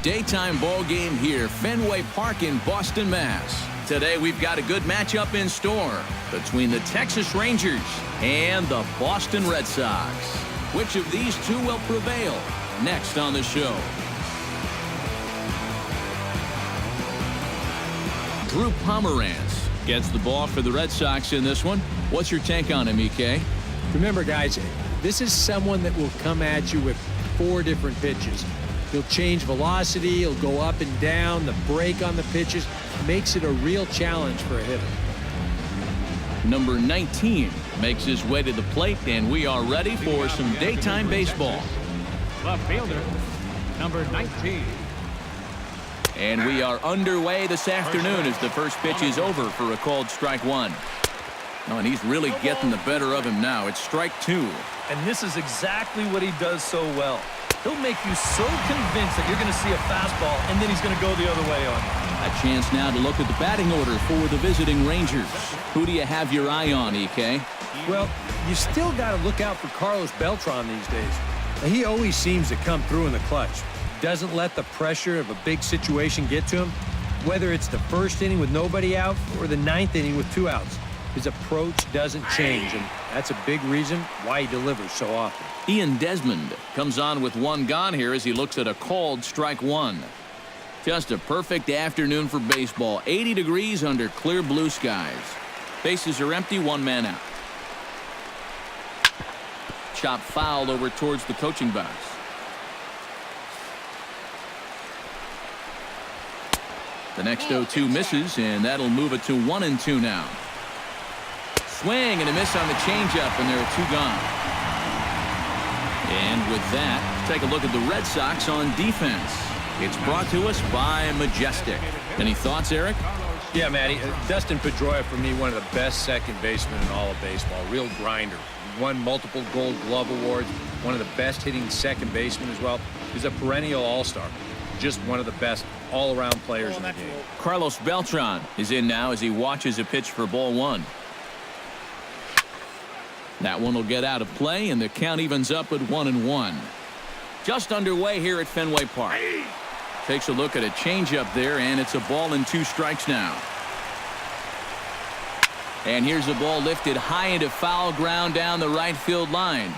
daytime ball game here, Fenway Park in Boston, Mass. Today we've got a good matchup in store between the Texas Rangers and the Boston Red Sox. Which of these two will prevail? Next on the show. Drew Pomeranz gets the ball for the Red Sox in this one. What's your take on him, EK? Remember, guys, this is someone that will come at you with 4 different pitches. He'll change velocity, he'll go up and down, the break on the pitches makes it a real challenge for a hitter. Number 19 makes his way to the plate, and we are ready for some daytime baseball. Left fielder, number 19. And we are underway this afternoon as the first pitch is over for a called strike 1. Oh, and he's really getting the better of him now. It's strike 2. And this is exactly what he does so well. He'll make you so convinced that you're going to see a fastball, and then he's going to go the other way on you. A chance now to look at the batting order for the visiting Rangers. Who do you have your eye on, EK? Well, you still got to look out for Carlos Beltran these days. Now, he always seems to come through in the clutch. Doesn't let the pressure of a big situation get to him. Whether it's the first inning with nobody out or the 9th inning with 2 outs, his approach doesn't change, and that's a big reason why he delivers so often. Ian Desmond comes on with 1 gone here as he looks at a called strike 1. Just a perfect afternoon for baseball. 80 degrees under clear blue skies. Bases are empty, 1 man out. Chop foul over towards the coaching box. The next 0-2 misses, and that'll move it to 1-2 now. Swing and a miss on the changeup, and there are 2 gone. And with that, take a look at the Red Sox on defense. It's brought to us by Majestic. Any thoughts, Eric? Yeah, Matty. Dustin Pedroia, for me, one of the best second basemen in all of baseball. Real grinder. Won multiple Gold Glove awards. One of the best hitting second basemen as well. He's a perennial all-star. Just one of the best all-around players in the game. Carlos Beltran is in now as he watches a pitch for ball 1. That one will get out of play, and the count evens up at 1-1. Just underway here at Fenway Park. Takes a look at a changeup there, and it's a ball and 2 strikes now. And here's a ball lifted high into foul ground down the right field line.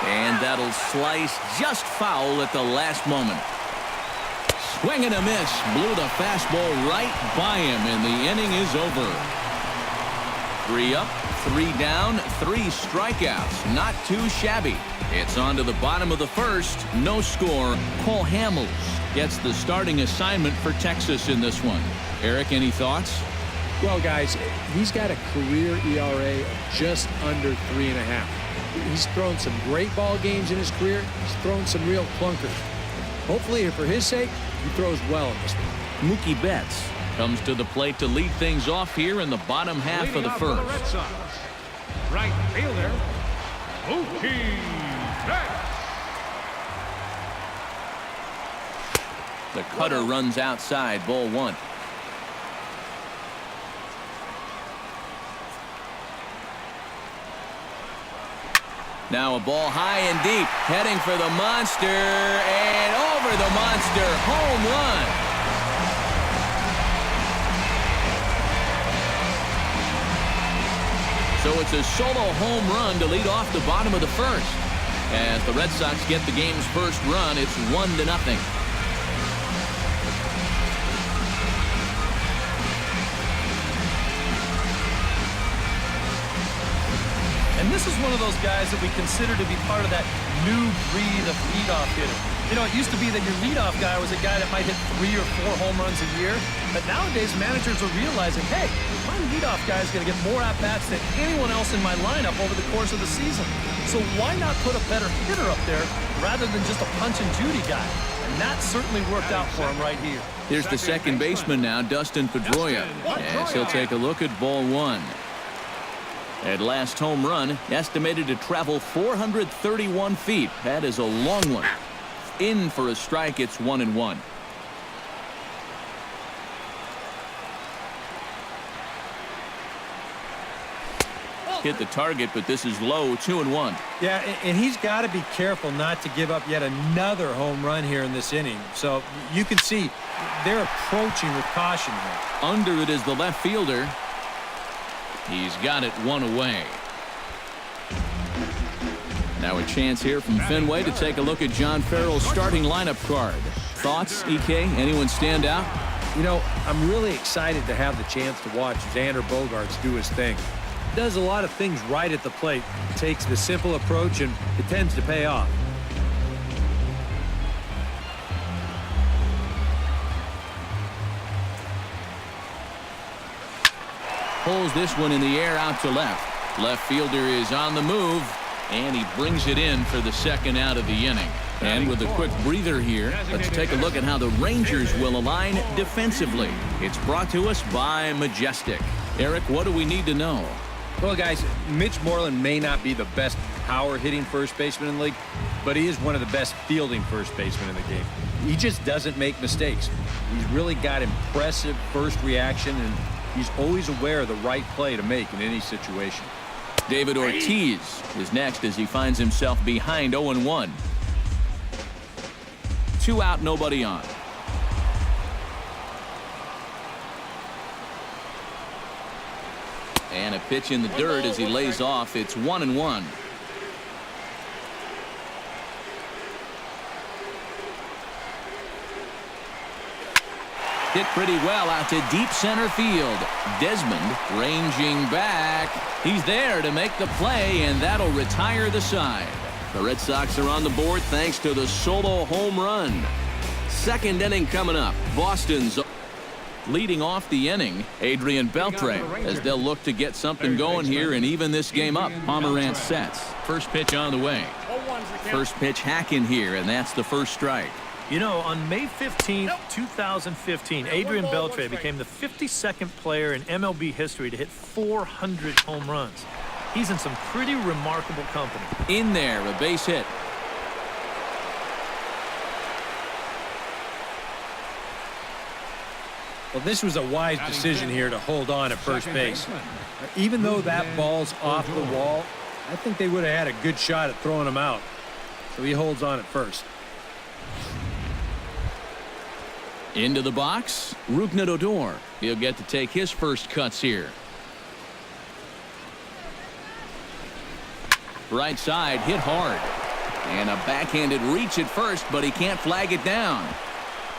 And that'll slice just foul at the last moment. Swing and a miss. Blew the fastball right by him, and the inning is over. 3 up, 3 down, 3 strikeouts. Not too shabby. It's on to the bottom of the first. No score. Cole Hamels gets the starting assignment for Texas in this one. Eric, any thoughts? Well, guys, he's got a career ERA of just under 3.5. He's thrown some great ball games in his career. He's thrown some real clunkers. Hopefully, for his sake, he throws well in this one. Mookie Betts comes to the plate to lead things off here in the bottom half of the first. The Red Sox, right fielder, Mookie Betts. The cutter runs outside, ball 1. Now a ball high and deep, heading for the monster, and over the monster, home run. So it's a solo home run to lead off the bottom of the first. As the Red Sox get the game's first run, it's 1-0. And this is one of those guys that we consider to be part of that new breed of leadoff hitter. You know, it used to be that your leadoff guy was a guy that might hit 3 or 4 home runs a year. But nowadays, managers are realizing, hey, my leadoff guy is going to get more at-bats than anyone else in my lineup over the course of the season. So why not put a better hitter up there rather than just a punch-and-judy guy? And that certainly worked out for him right here. Here's the second baseman now, Dustin Pedroia. As he'll take a look at ball 1. At last home run, estimated to travel 431 feet. That is a long one. In for a strike, it's 1-1. hit the target, but this is low, 2-1. Yeah, and he's got to be careful not to give up yet another home run here in this inning. So you can see they're approaching with caution here. Under it is the left fielder. He's got it one away. Now a chance here from Fenway to take a look at John Farrell's starting lineup card. Thoughts, EK? Anyone stand out? You know, I'm really excited to have the chance to watch Xander Bogaerts do his thing. Does a lot of things right at the plate. Takes the simple approach, and it tends to pay off. Pulls this one in the air out to left. Left fielder is on the move, and he brings it in for the second out of the inning. And with a quick breather here, let's take a look at how the Rangers will align defensively. It's brought to us by Majestic. Eric, what do we need to know? Well, guys, Mitch Moreland may not be the best power-hitting first baseman in the league, but he is one of the best fielding first basemen in the game. He just doesn't make mistakes. He's really got impressive first reaction, and he's always aware of the right play to make in any situation. David Ortiz is next as he finds himself behind 0-1. 2 out, nobody on. And a pitch in the dirt as he lays off. It's 1-1. Hit pretty well out to deep center field. Desmond ranging back. He's there to make the play, and that'll retire the side. The Red Sox are on the board thanks to the solo home run. Second inning coming up. Boston's leading off the inning, Adrian Beltre, as they'll look to get something going here and even this game up. Pomerantz sets. First pitch on the way. First pitch hack in here, and that's the first strike. You know, on May 15th, 2015, Adrian Beltre became the 52nd player in MLB history to hit 400 home runs. He's in some pretty remarkable company. In there, a base hit. Well, this was a wise decision here to hold on at first base. Even though that ball's off the wall, I think they would have had a good shot at throwing him out. So he holds on at first. Into the box, Rougned Odor. He'll get to take his first cuts here. Right side, hit hard. And a backhanded reach at first, but he can't flag it down.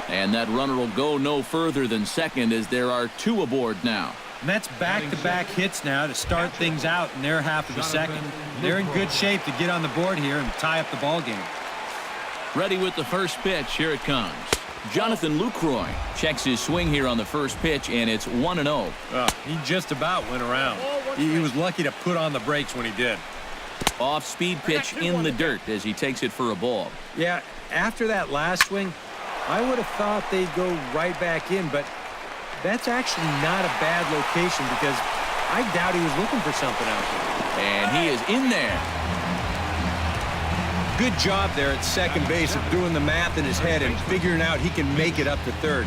And that runner will go no further than second as there are 2 aboard now. And that's back-to-back hits now to start things out in their half of the second. They're in good shape to get on the board here and tie up the ball game. Ready with the first pitch. Here it comes. Jonathan Lucroy checks his swing here on the first pitch, and it's 1-0. He just about went around. He was lucky to put on the brakes when he did. Off-speed pitch in the dirt as he takes it for a ball. Yeah, after that last swing, I would have thought they'd go right back in, but that's actually not a bad location because I doubt he was looking for something out there. And he is in there. Good job there at second base of doing the math in his head and figuring out he can make it up to third.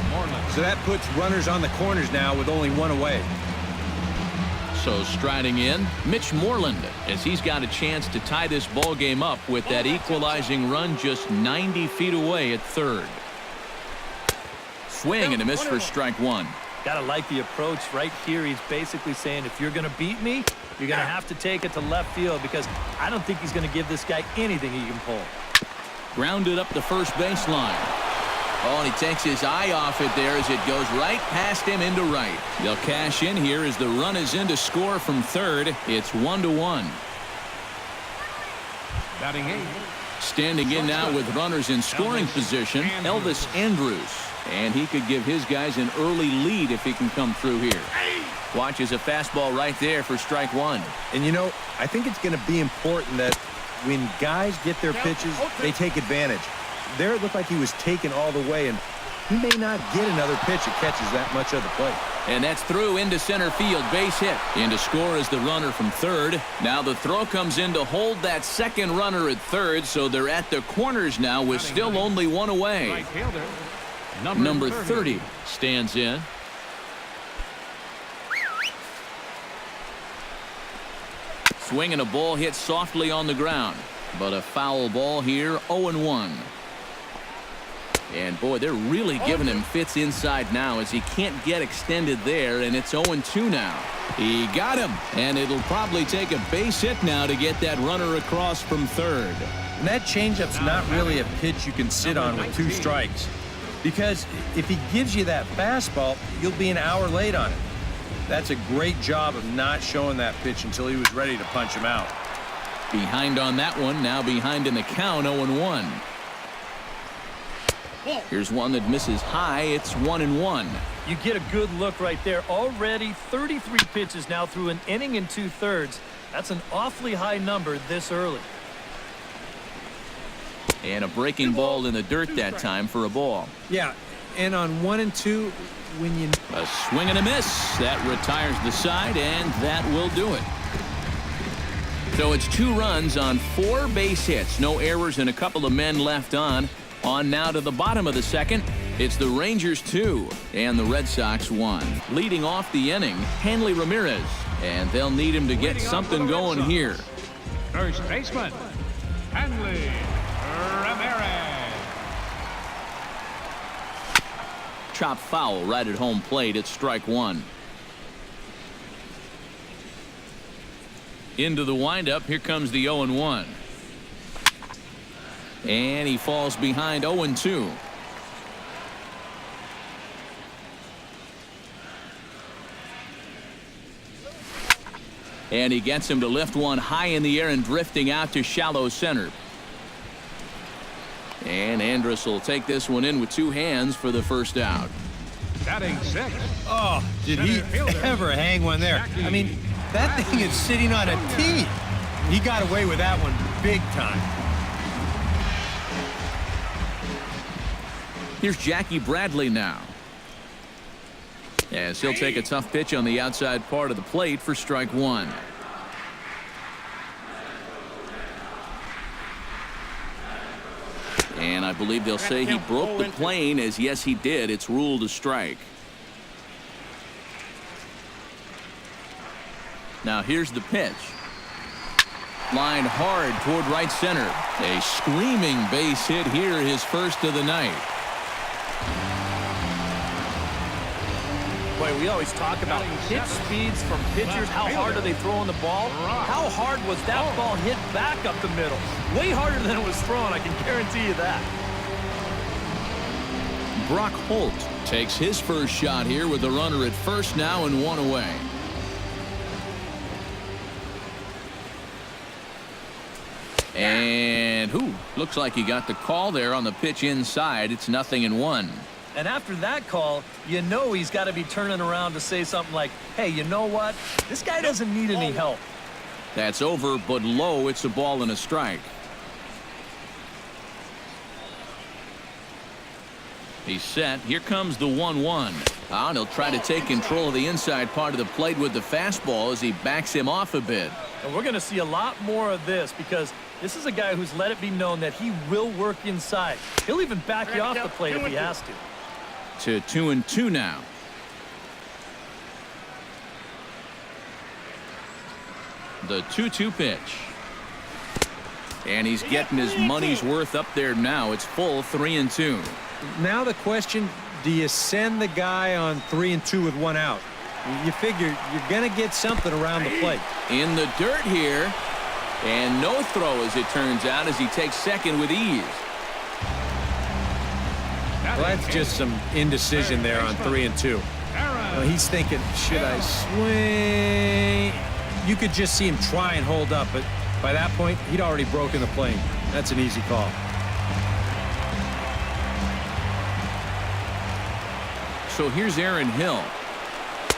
So that puts runners on the corners now with only 1 away. So striding in, Mitch Moreland, as he's got a chance to tie this ball game up with that equalizing run just 90 feet away at third. Swing and a miss for strike 1. Gotta like the approach right here. He's basically saying, if you're gonna beat me, you're gonna have to take it to left field because I don't think he's gonna give this guy anything he can pull. Grounded up the first baseline. Oh, and he takes his eye off it there as it goes right past him into right. They'll cash in here as the run is in to score from third. It's 1-1. Batting 8. Standing in now with runners in scoring position, Elvis Andrus. And he could give his guys an early lead if he can come through here. Watches a fastball right there for strike 1. And, you know, I think it's going to be important that when guys get their pitches, they take advantage. There it looked like he was taken all the way, and he may not get another pitch that catches that much of the plate. And that's through into center field, base hit. In to score is the runner from third. Now the throw comes in to hold that second runner at third, so they're at the corners now with still only 1 away. Right fielder, Number 30 stands in. Swing and a ball hit softly on the ground. But a foul ball here, 0-1. And boy, they're really giving him fits inside now as he can't get extended there, and it's 0-2 now. He got him, and it'll probably take a base hit now to get that runner across from third. And that changeup's not really a pitch you can sit on with 2 strikes. Because if he gives you that fastball, you'll be an hour late on it. That's a great job of not showing that pitch until he was ready to punch him out. Behind on that one, now behind in the count, 0-1. Here's one that misses high. It's 1-1. You get a good look right there. Already 33 pitches now through an inning and 2/3. That's an awfully high number this early. And a breaking ball in the dirt that time for a ball. Yeah, and on 1 and 2, when you... A swing and a miss. That retires the side, and that will do it. So it's 2 runs on 4 base hits. No errors and a couple of men left on. On now to the bottom of the second. It's the Rangers 2 and the Red Sox 1. Leading off the inning, Hanley Ramirez. And they'll need him to get something going here. First baseman, Hanley Ramirez. Chop foul right at home plate. It's strike 1. Into the windup. Here comes the 0-1. And he falls behind 0-2. And he gets him to lift one high in the air and drifting out to shallow center. And Andrus will take this one in with 2 hands for the first out. Batting 6. Oh, did he ever hang one there? I mean, that thing is sitting on a tee. He got away with that one big time. Here's Jackie Bradley now. As he'll take a tough pitch on the outside part of the plate for strike 1. And I believe they'll say he broke the plane, as yes he did. It's ruled a strike. Now here's the pitch. Line hard toward right center. A screaming base hit here, his first of the night. Boy, we always talk about hit speeds from pitchers. How hard are they throwing the ball? How hard was that ball hit back up the middle? Way harder than it was thrown, I can guarantee you that. Brock Holt takes his first shot here with the runner at first now and 1 away. And looks like he got the call there on the pitch inside. It's 0-1. And after that call, you know he's got to be turning around to say something like, hey, you know what? This guy doesn't need any help. That's over, but low. It's a ball and a strike. He's set. Here comes the 1-1. And he'll try to take control of the inside part of the plate with the fastball as he backs him off a bit. And we're going to see a lot more of this because this is a guy who's let it be known that he will work inside. He'll even back you off the plate if he has to. To 2-2 now. The 2-2 pitch. And he's getting his money's worth up there now. It's full 3-2. Now the question, do you send the guy on 3-2 with 1 out? You figure you're going to get something around the plate. In the dirt here. And no throw, as it turns out, as he takes second with ease. Well, that's just some indecision there on 3-2. Well, he's thinking, should I swing? You could just see him try and hold up, but by that point, he'd already broken the plane. That's an easy call. So here's Aaron Hill.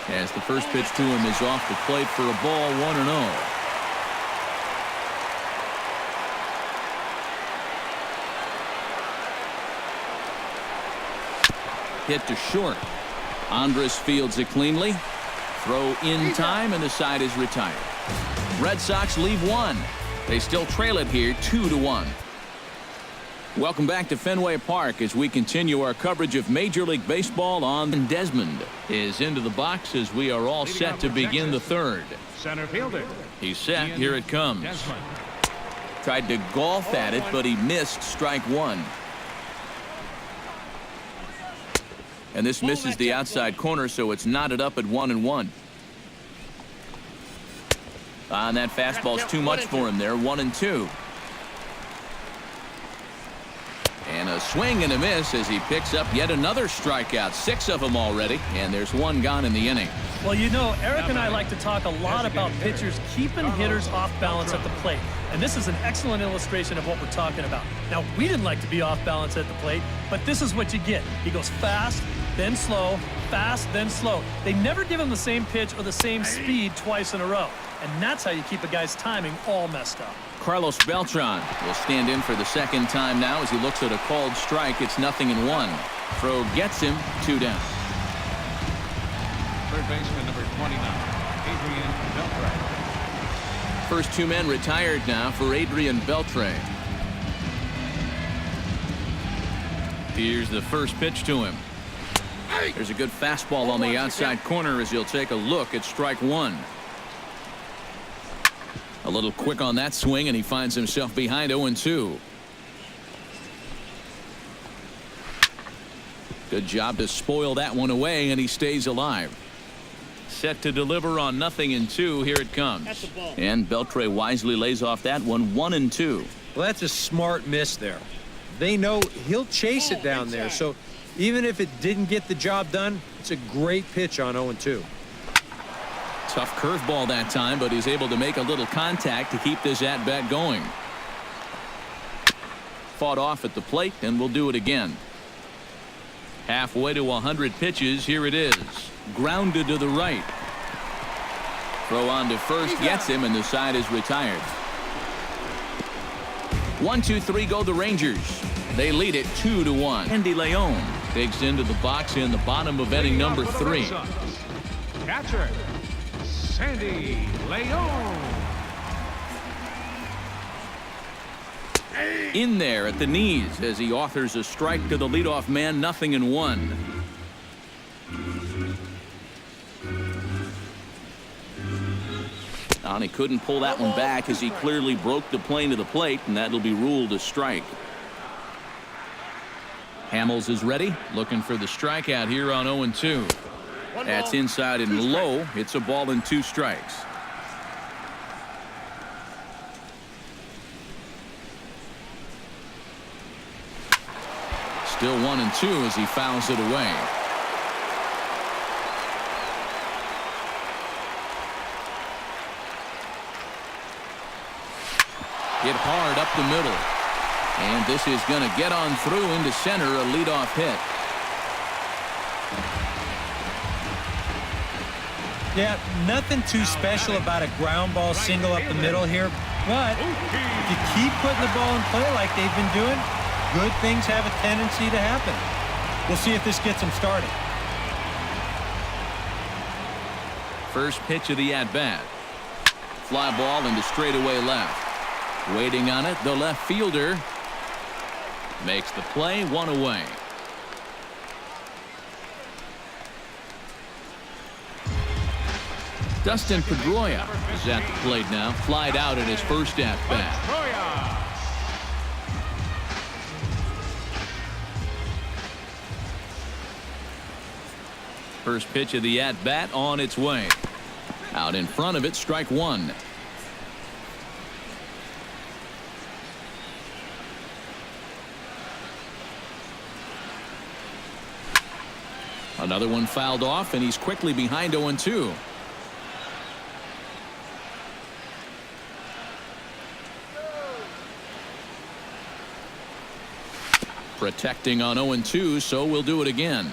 As the first pitch to him is off the plate for a ball, 1-0. Hit to short. Andrus fields it cleanly. Throw in time, and the side is retired. Red Sox leave 1. They still trail it here 2-1. Welcome back to Fenway Park as we continue our coverage of Major League Baseball on. Desmond is into the box as we are all set to begin the third. Center fielder. He's set. Here it comes. Desmond. Tried to golf at it, but he missed strike one. And this misses the outside corner, so it's knotted up at 1-1. And that fastball's too much for him there. 1-2. And a swing and a miss as he picks up yet another strikeout. 6 of them already, and there's 1 gone in the inning. Well, you know, Eric and I like to talk a lot about pitchers keeping hitters off balance at the plate. And this is an excellent illustration of what we're talking about. Now, we didn't like to be off balance at the plate, but this is what you get. He goes fast, then slow, fast, then slow. They never give him the same pitch or the same speed twice in a row. And that's how you keep a guy's timing all messed up. Carlos Beltran will stand in for the second time now as he looks at a called strike. It's 0-1. Throw gets him 2 down. Third baseman number 29, Adrian Beltre. First 2 men retired now for Adrian Beltre. Here's the first pitch to him. There's a good fastball on the outside corner as he'll take a look at strike 1. A little quick on that swing, and he finds himself behind 0-2. Good job to spoil that one away, and he stays alive. Set to deliver on 0-2. Here it comes. And Beltre wisely lays off that one. 1-2. Well, that's a smart miss there. They know he'll chase it down there, so even if it didn't get the job done, it's a great pitch on 0-2. Tough curveball that time, but he's able to make a little contact to keep this at-bat going. Fought off at the plate, and we'll do it again. Halfway to 100 pitches. Here it is. Grounded to the right. Throw on to first, gets him, and the side is retired. 1-2-3 go the Rangers. They lead it 2-1. Andy Leon digs into the box in the bottom of inning number 3. Catcher, Sandy Leon. In there at the knees as he authors a strike to the leadoff man. 0-1. And he couldn't pull that one back as he clearly broke the plane to the plate, and that'll be ruled a strike. Hamels is ready, looking for the strikeout here on 0-2. That's inside and low. It's a ball and 2 strikes. Still 1-2 as he fouls it away. Hit hard up the middle. And this is going to get on through into center, a leadoff hit. Yeah, nothing too special about a ground ball single up the middle here, but if you keep putting the ball in play like they've been doing, good things have a tendency to happen. We'll see if this gets them started. First pitch of the at-bat. Fly ball into straightaway left. Waiting on it, the left fielder makes the play. 1 away. Dustin Pedroia is at the plate now. Flied out at his first at-bat. First pitch of the at-bat on its way. Out in front of it, strike 1. Another one fouled off, and he's quickly behind 0-2. Protecting on 0-2, so we'll do it again.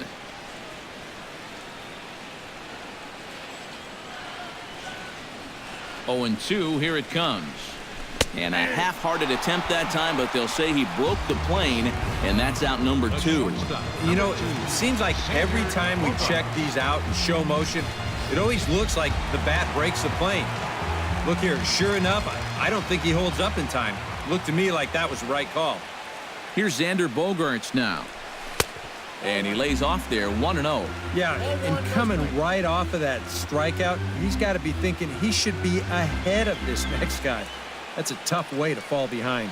Oh, 2, here it comes. And a half-hearted attempt that time, but they'll say he broke the plane, and that's out number 2. You know, it seems like every time we check these out in show motion, it always looks like the bat breaks the plane. Look here, sure enough, I don't think he holds up in time. Looked to me like that was the right call. Here's Xander Bogaerts now. And he lays off there 1-0. Yeah, and coming right off of that strikeout, he's got to be thinking he should be ahead of this next guy. That's a tough way to fall behind.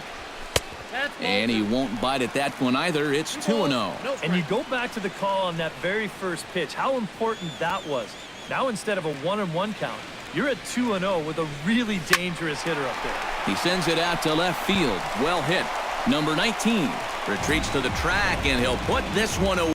And he won't bite at that one either. It's 2-0. And you go back to the call on that very first pitch, how important that was. Now instead of a 1-1 count, you're at 2-0 with a really dangerous hitter up there. He sends it out to left field. Well hit. Number 19 retreats to the track, and he'll put this one away.